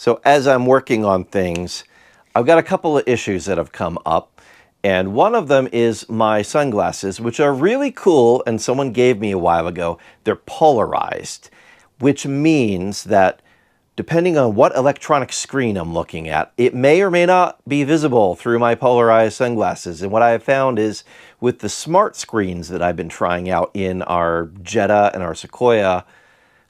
So as I'm working on things, I've got a couple of issues that have come up. And one of them is my sunglasses, which are really cool, and someone gave me a while ago. They're polarized, which means that depending on what electronic screen I'm looking at, it may or may not be visible through my polarized sunglasses. And what I have found is with the smart screens that I've been trying out in our Jetta and our Sequoia,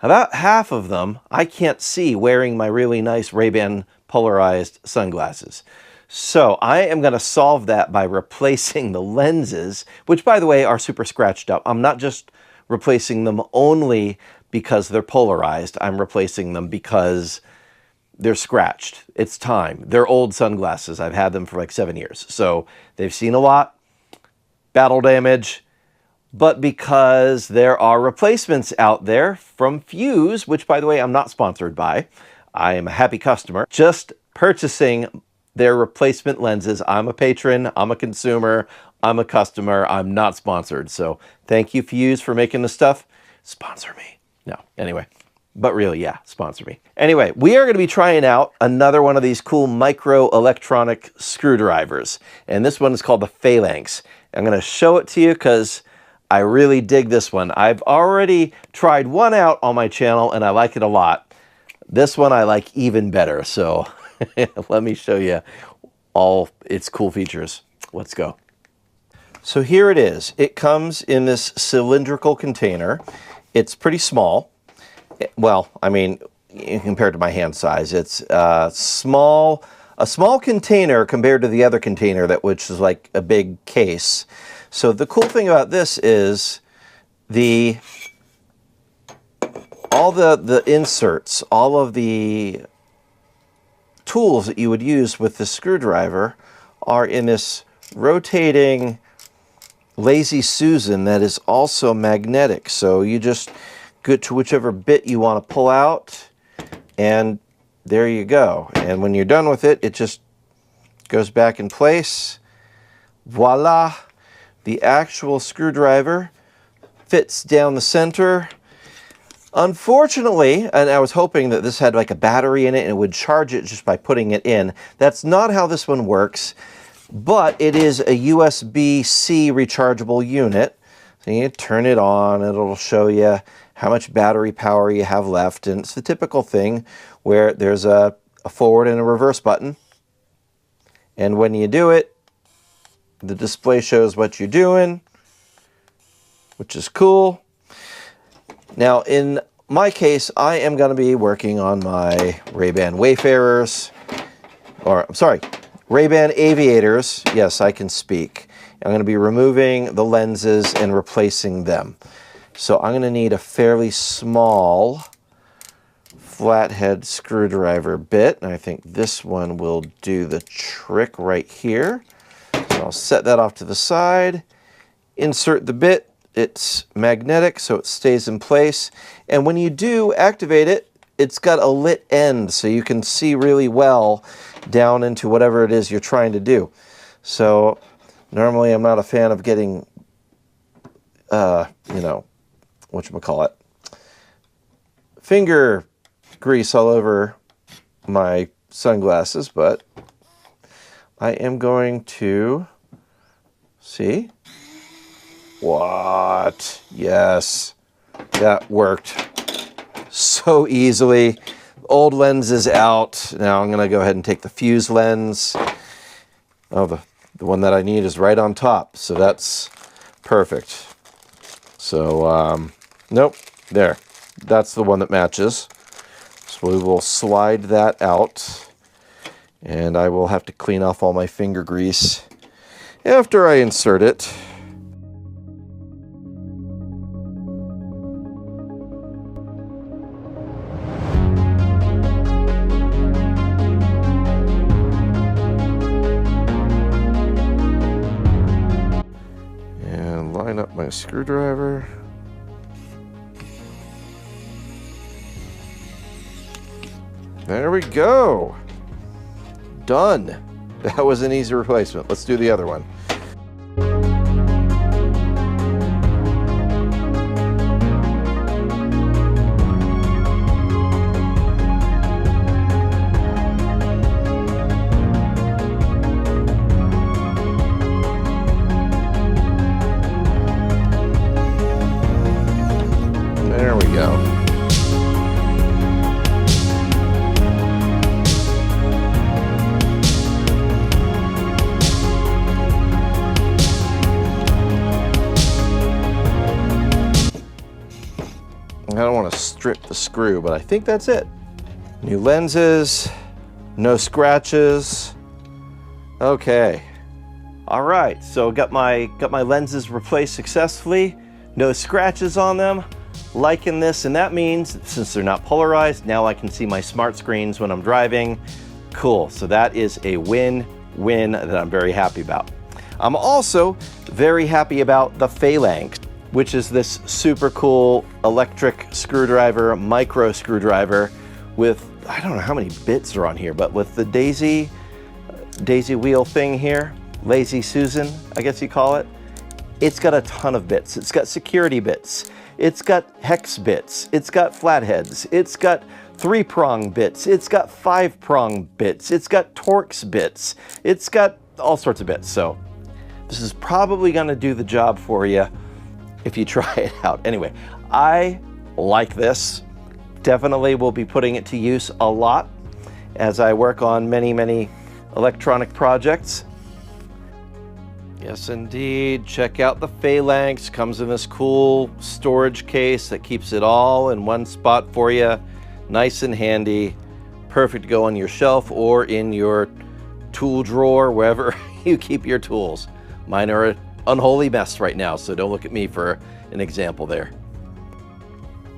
about half of them I can't see wearing my really nice Rayban polarized sunglasses. So I am going to solve that by replacing the lenses, which by the way are super scratched up. I'm not just replacing them only because they're polarized. I'm replacing them because they're scratched. It's time. They're old sunglasses. I've had them for like 7 years. So they've seen a lot, battle damage, but because there are replacements out there from Fuse, which by the way, I'm not sponsored by. I am a happy customer. Just purchasing their replacement lenses. I'm a patron, I'm a consumer, I'm a customer, I'm not sponsored. So thank you, Fuse, for making the stuff. Sponsor me. No, anyway, but really, yeah, sponsor me. Anyway, we are going to be trying out another one of these cool micro electronic screwdrivers. And this one is called the Phalanx. I'm going to show it to you because I really dig this one. I've already tried one out on my channel and I like it a lot. This one I like even better. So let me show you all its cool features. Let's go. So here it is. It comes in this cylindrical container. It's pretty small. Well, I mean, compared to my hand size, it's a small container compared to the other container which is like a big case. So the cool thing about this is all the inserts, all of the tools that you would use with the screwdriver are in this rotating Lazy Susan that is also magnetic. So you just go to whichever bit you want to pull out and there you go. And when you're done with it, it just goes back in place. Voila! The actual screwdriver fits down the center. Unfortunately, and I was hoping that this had like a battery in it and it would charge it just by putting it in. That's not how this one works, but it is a USB-C rechargeable unit. So you turn it on, it'll show you how much battery power you have left, and it's the typical thing where there's a forward and a reverse button. And when you do it, the display shows what you're doing, which is cool. Now, in my case, I am going to be working on my Rayban Wayfarers, or I'm sorry, Rayban Aviators. Yes, I can speak. I'm going to be removing the lenses and replacing them. So I'm going to need a fairly small flathead screwdriver bit, and I think this one will do the trick right here. So I'll set that off to the side, insert the bit. It's magnetic, so it stays in place. And when you do activate it, it's got a lit end, so you can see really well down into whatever it is you're trying to do. So normally I'm not a fan of getting, you know, whatchamacallit, finger grease all over my sunglasses, but I am going to see. What? Yes, that worked so easily. Old lens is out. Now I'm going to go ahead and take the Fuse lens. Oh, the one that I need is right on top, so that's perfect. So, nope, there. That's the one that matches. So we will slide that out, and I will have to clean off all my finger grease after I insert it. Line up my screwdriver. There we go. Done. That was an easy replacement. Let's do the other one. go. I don't want to strip the screw, but I think that's it. New lenses, no scratches. Okay. All right, so got my lenses replaced successfully. No scratches on them. Liking this, and that means since they're not polarized, now I can see my smart screens when I'm driving. Cool, so that is a win-win that I'm very happy about. I'm also very happy about the Phalanx, which is this super cool electric screwdriver, micro screwdriver with, I don't know how many bits are on here, but with the daisy wheel thing here, Lazy Susan, I guess you call it. It's got a ton of bits. It's got security bits. It's got hex bits. It's got flatheads. It's got 3-prong bits. It's got 5-prong bits. It's got Torx bits. It's got all sorts of bits. So this is probably gonna do the job for you if you try it out. Anyway, I like this. Definitely will be putting it to use a lot as I work on many electronic projects. Yes, indeed. Check out the Phalanx. Comes in this cool storage case that keeps it all in one spot for you. Nice and handy. Perfect to go on your shelf or in your tool drawer, wherever you keep your tools. Mine are an unholy mess right now, so don't look at me for an example there.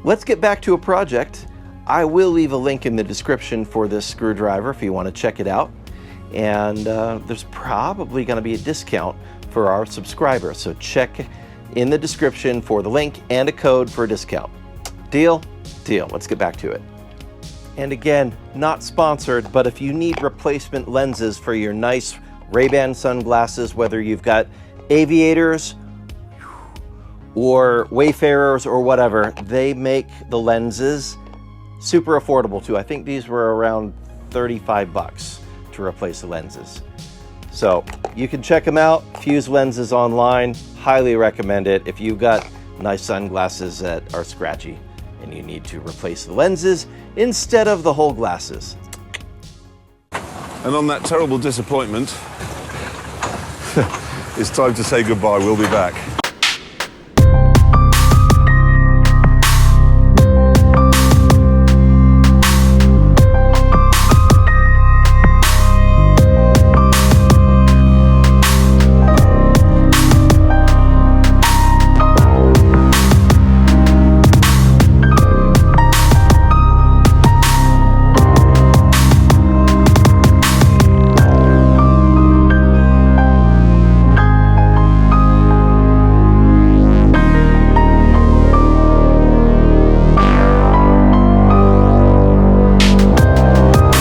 Let's get back to a project. I will leave a link in the description for this screwdriver if you want to check it out. And there's probably going to be a discount for our subscribers, so check in the description for the link and a code for a discount. Deal? Deal. Let's get back to it. And again, not sponsored, but if you need replacement lenses for your nice Ray-Ban sunglasses, whether you've got aviators or wayfarers or whatever, they make the lenses super affordable too. I think these were around 35 bucks to replace the lenses. So you can check them out. Fuse Lenses online, highly recommend it. If you've got nice sunglasses that are scratchy and you need to replace the lenses instead of the whole glasses. And on that terrible disappointment, it's time to say goodbye. We'll be back.